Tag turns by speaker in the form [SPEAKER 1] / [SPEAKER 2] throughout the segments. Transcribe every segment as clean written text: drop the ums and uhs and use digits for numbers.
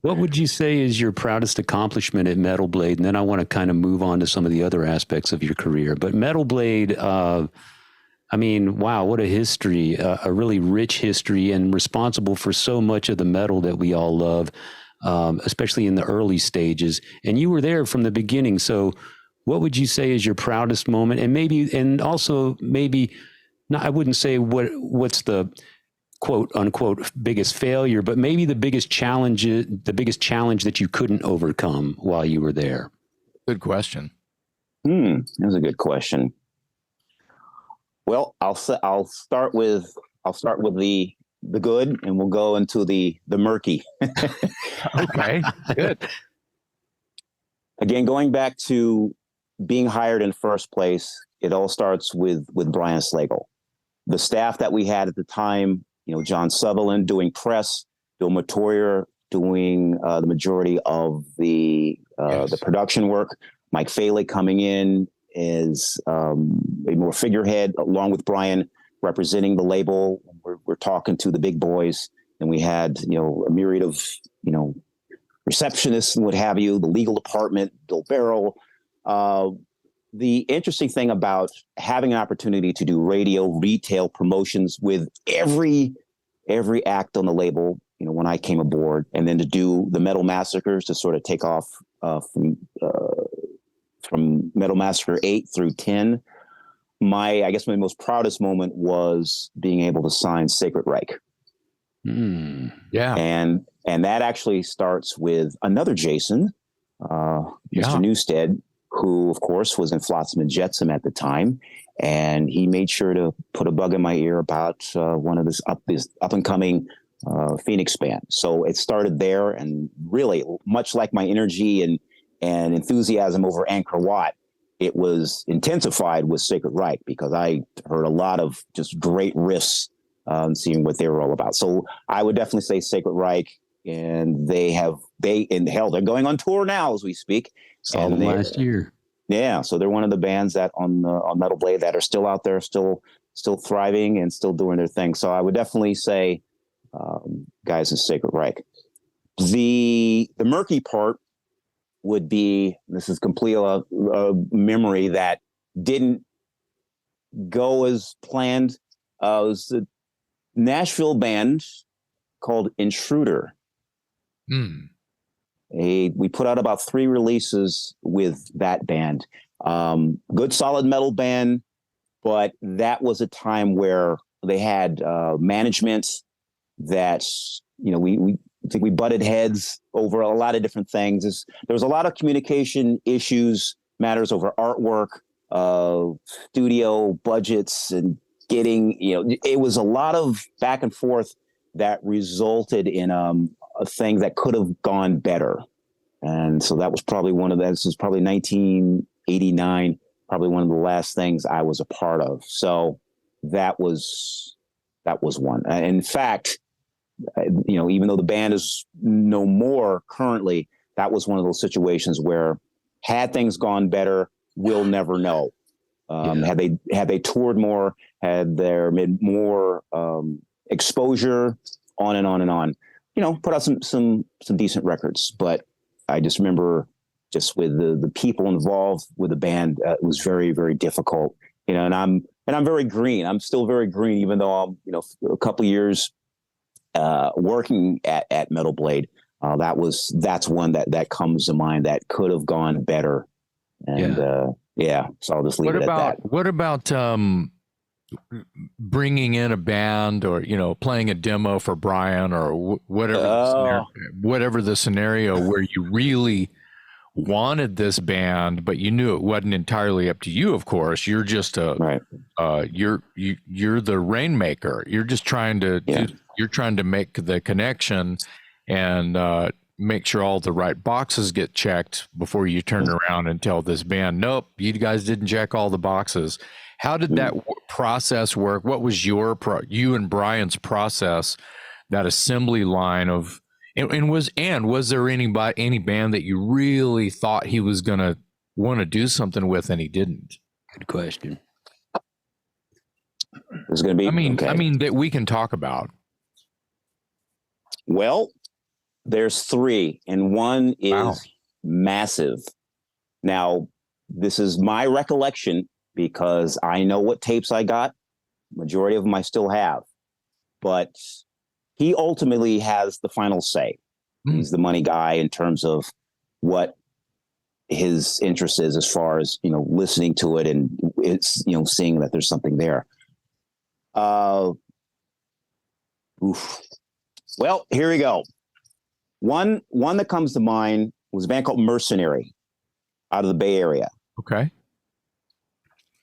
[SPEAKER 1] What would you say is your proudest accomplishment at Metal Blade? And then I want to kind of move on to some of the other aspects of your career. But Metal Blade, I mean, wow, what a history, a really rich history, and responsible for so much of the metal that we all love, especially in the early stages. And you were there from the beginning. So what would you say is your proudest moment? And maybe, and also maybe, not, I wouldn't say what's the quote unquote biggest failure, but maybe the biggest challenge that you couldn't overcome while you were there.
[SPEAKER 2] Good question.
[SPEAKER 3] That's a good question. Well, I'll start with the good, and we'll go into the murky.
[SPEAKER 2] Okay, good.
[SPEAKER 3] Again, going back to being hired in first place, it all starts with Brian Slagle. The staff that we had at the time, John Sutherland doing press, Bill Matoyer doing the majority of the production work, Mike Faley coming in as a more figurehead, along with Brian representing the label. We're talking to the big boys, and we had a myriad of receptionists and what have you, the legal department, Bill Barrell. The interesting thing about having an opportunity to do radio retail promotions with every act on the label, when I came aboard, and then to do the Metal Massacres to sort of take off from Metal Massacre 8 through 10, I guess my most proudest moment was being able to sign Sacred Reich.
[SPEAKER 2] Yeah.
[SPEAKER 3] And that actually starts with another Jason, Mr. Newstead, who, of course, was in Flotsam and Jetsam at the time. And he made sure to put a bug in my ear about one of this up and coming Phoenix band. So it started there, and really, much like my energy and enthusiasm over Angkor Wat, it was intensified with Sacred Reich, because I heard a lot of just great riffs, seeing what they were all about. So I would definitely say Sacred Reich, and they're going on tour now as we speak.
[SPEAKER 1] Saw them last year.
[SPEAKER 3] Yeah, so they're one of the bands that on Metal Blade that are still out there, still thriving and still doing their thing. So I would definitely say guys in Sacred Reich. The murky part would be, this is completely a memory that didn't go as planned. It was a Nashville band called Intruder. We put out about 3 releases with that band. Good, solid metal band, but that was a time where they had management that, we think we butted heads over a lot of different things. There was a lot of communication issues, matters over artwork, studio budgets, and getting, it was a lot of back and forth that resulted in a thing that could have gone better. And so that was probably this was probably 1989, probably one of the last things I was a part of. So that was one. In fact, even though the band is no more currently, that was one of those situations where, had things gone better, we'll never know. Had they toured more, had there been more exposure, on and on and on, put out some decent records. But I just remember, just with the people involved with the band, it was very, very difficult. And I'm very green. I'm still very green, even though I'm a couple of years working at Metal Blade. That's one that comes to mind that could have gone better. And so I'll just leave it at that.
[SPEAKER 2] What about bringing in a band, or playing a demo for Brian, or whatever the scenario where you really wanted this band, but you knew it wasn't entirely up to you? Of course, you're just you're the rainmaker. You're just trying to you're trying to make the connection and make sure all the right boxes get checked before you turn around and tell this band, nope, you guys didn't check all the boxes. How did that process work? What was you and Brian's process, that assembly line of, and was there any band that you really thought he was going to want to do something with and he didn't?
[SPEAKER 1] Good question.
[SPEAKER 3] There's going to be,
[SPEAKER 2] I mean, that we can talk about.
[SPEAKER 3] Well, There's three, and one
[SPEAKER 2] Wow.
[SPEAKER 3] is massive. Now, this is my recollection because I know what tapes I got. Majority of them I still have, but he ultimately has the final say. He's the money guy in terms of what his interest is as far as, listening to it and it's, seeing that there's something there. Well, here we go. One that comes to mind was a band called Mercenary out of the Bay Area.
[SPEAKER 2] Okay.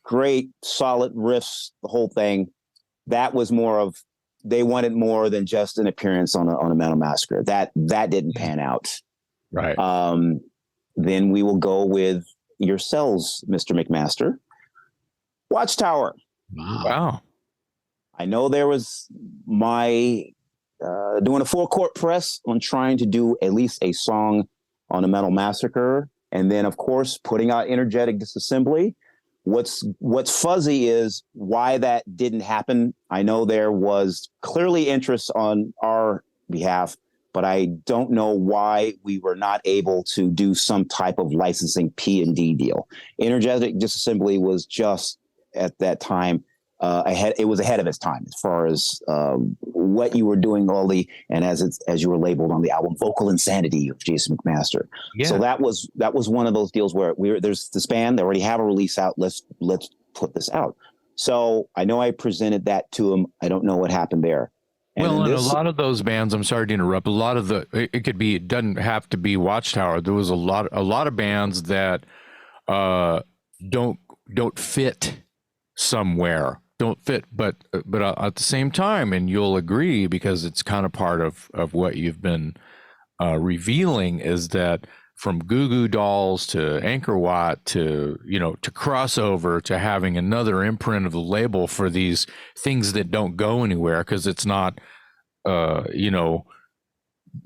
[SPEAKER 3] Great, solid riffs, the whole thing. That was more of, they wanted more than just an appearance on a Metal Massacre. That didn't pan out.
[SPEAKER 2] Right.
[SPEAKER 3] Then we will go with yourselves, Mr. McMaster. Watchtower.
[SPEAKER 2] Wow.
[SPEAKER 3] I know there was my doing a full court press on trying to do at least a song on a Metal Massacre, and then of course putting out Energetic Disassembly. What's fuzzy is why that didn't happen. I know there was clearly interest on our behalf, but I don't know why we were not able to do some type of licensing P&D deal. Energetic Disassembly was just at that time ahead. It was ahead of its time as far as what you were doing, and as you were labeled on the album, Vocal Insanity of Jason McMaster.
[SPEAKER 2] Yeah.
[SPEAKER 3] So that was one of those deals where there's this band, they already have a release out. Let's put this out. So I know I presented that to him. I don't know what happened there.
[SPEAKER 2] And a lot of those bands, I'm sorry to interrupt, it doesn't have to be Watchtower. There was a lot of bands that don't fit somewhere, but at the same time, and you'll agree because it's kind of part of what you've been revealing, is that from Goo Goo Dolls to Angkor Wat to Crossover to having another imprint of the label for these things that don't go anywhere because it's not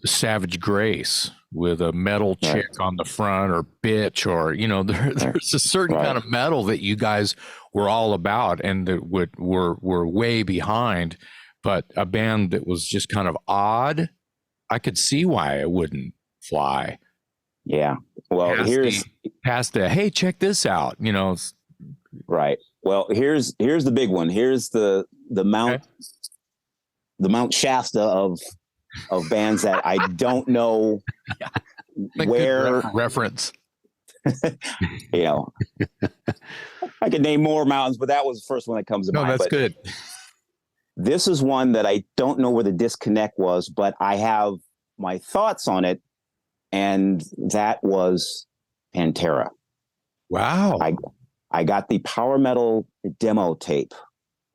[SPEAKER 2] Savage Grace with a metal chick on the front, or Bitch, or there's a certain kind of metal that you guys were all about and that were way behind, but a band that was just kind of odd, I could see why it wouldn't fly.
[SPEAKER 3] Yeah. Well,
[SPEAKER 2] past the hey, check this out.
[SPEAKER 3] Right. Well, here's the big one. Here's the Mount Mount Shasta of bands that I don't know where
[SPEAKER 2] reference.
[SPEAKER 3] I could name more mountains, but that was the first one that comes to mind.
[SPEAKER 2] No, that's good.
[SPEAKER 3] This is one that I don't know where the disconnect was, but I have my thoughts on it, and that was Pantera.
[SPEAKER 2] Wow.
[SPEAKER 3] I got the Power Metal demo tape.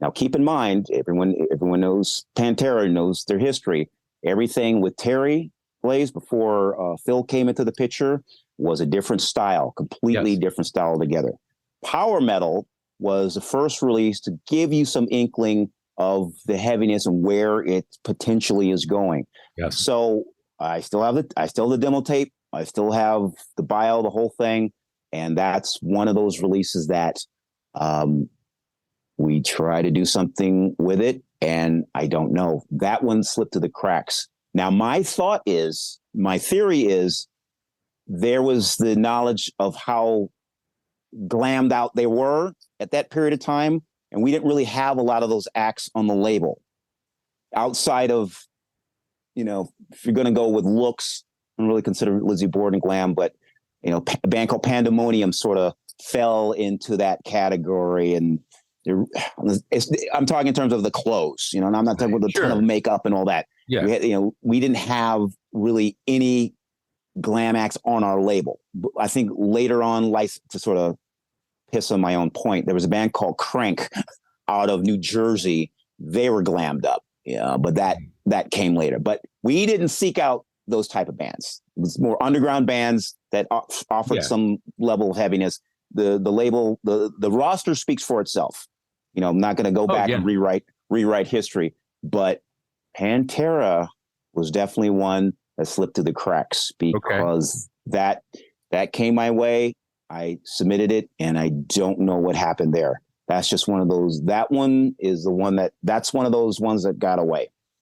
[SPEAKER 3] Now, keep in mind, everyone knows Pantera, knows their history. Everything with Terry Blaze before Phil came into the picture was a different style, completely different style altogether. Power Metal was the first release to give you some inkling of the heaviness and where it potentially is going.
[SPEAKER 2] Yes.
[SPEAKER 3] So I still have the demo tape. I still have the bio, the whole thing. And that's one of those releases that we try to do something with it. And I don't know. That one slipped through the cracks. Now, my theory is there was the knowledge of how glammed out they were at that period of time. And we didn't really have a lot of those acts on the label outside of, if you're going to go with looks, I don't really consider Lizzie Borden glam, but, a band called Pandemonium sort of fell into that category. And I'm talking in terms of the clothes, and I'm not talking about the ton of makeup and all that. Yeah. We didn't have really any glam acts on our label. I think later on, to sort of piss on my own point, there was a band called Crank out of New Jersey. They were glammed up, but that came later. But we didn't seek out those type of bands. It was more underground bands that offered some level of heaviness. The label, the roster speaks for itself. I'm not going to go back and rewrite history, but Pantera was definitely one that slipped through the cracks because that came my way. I submitted it, and I don't know what happened there. That's just one of those. That one is the one that's one of those ones that got away.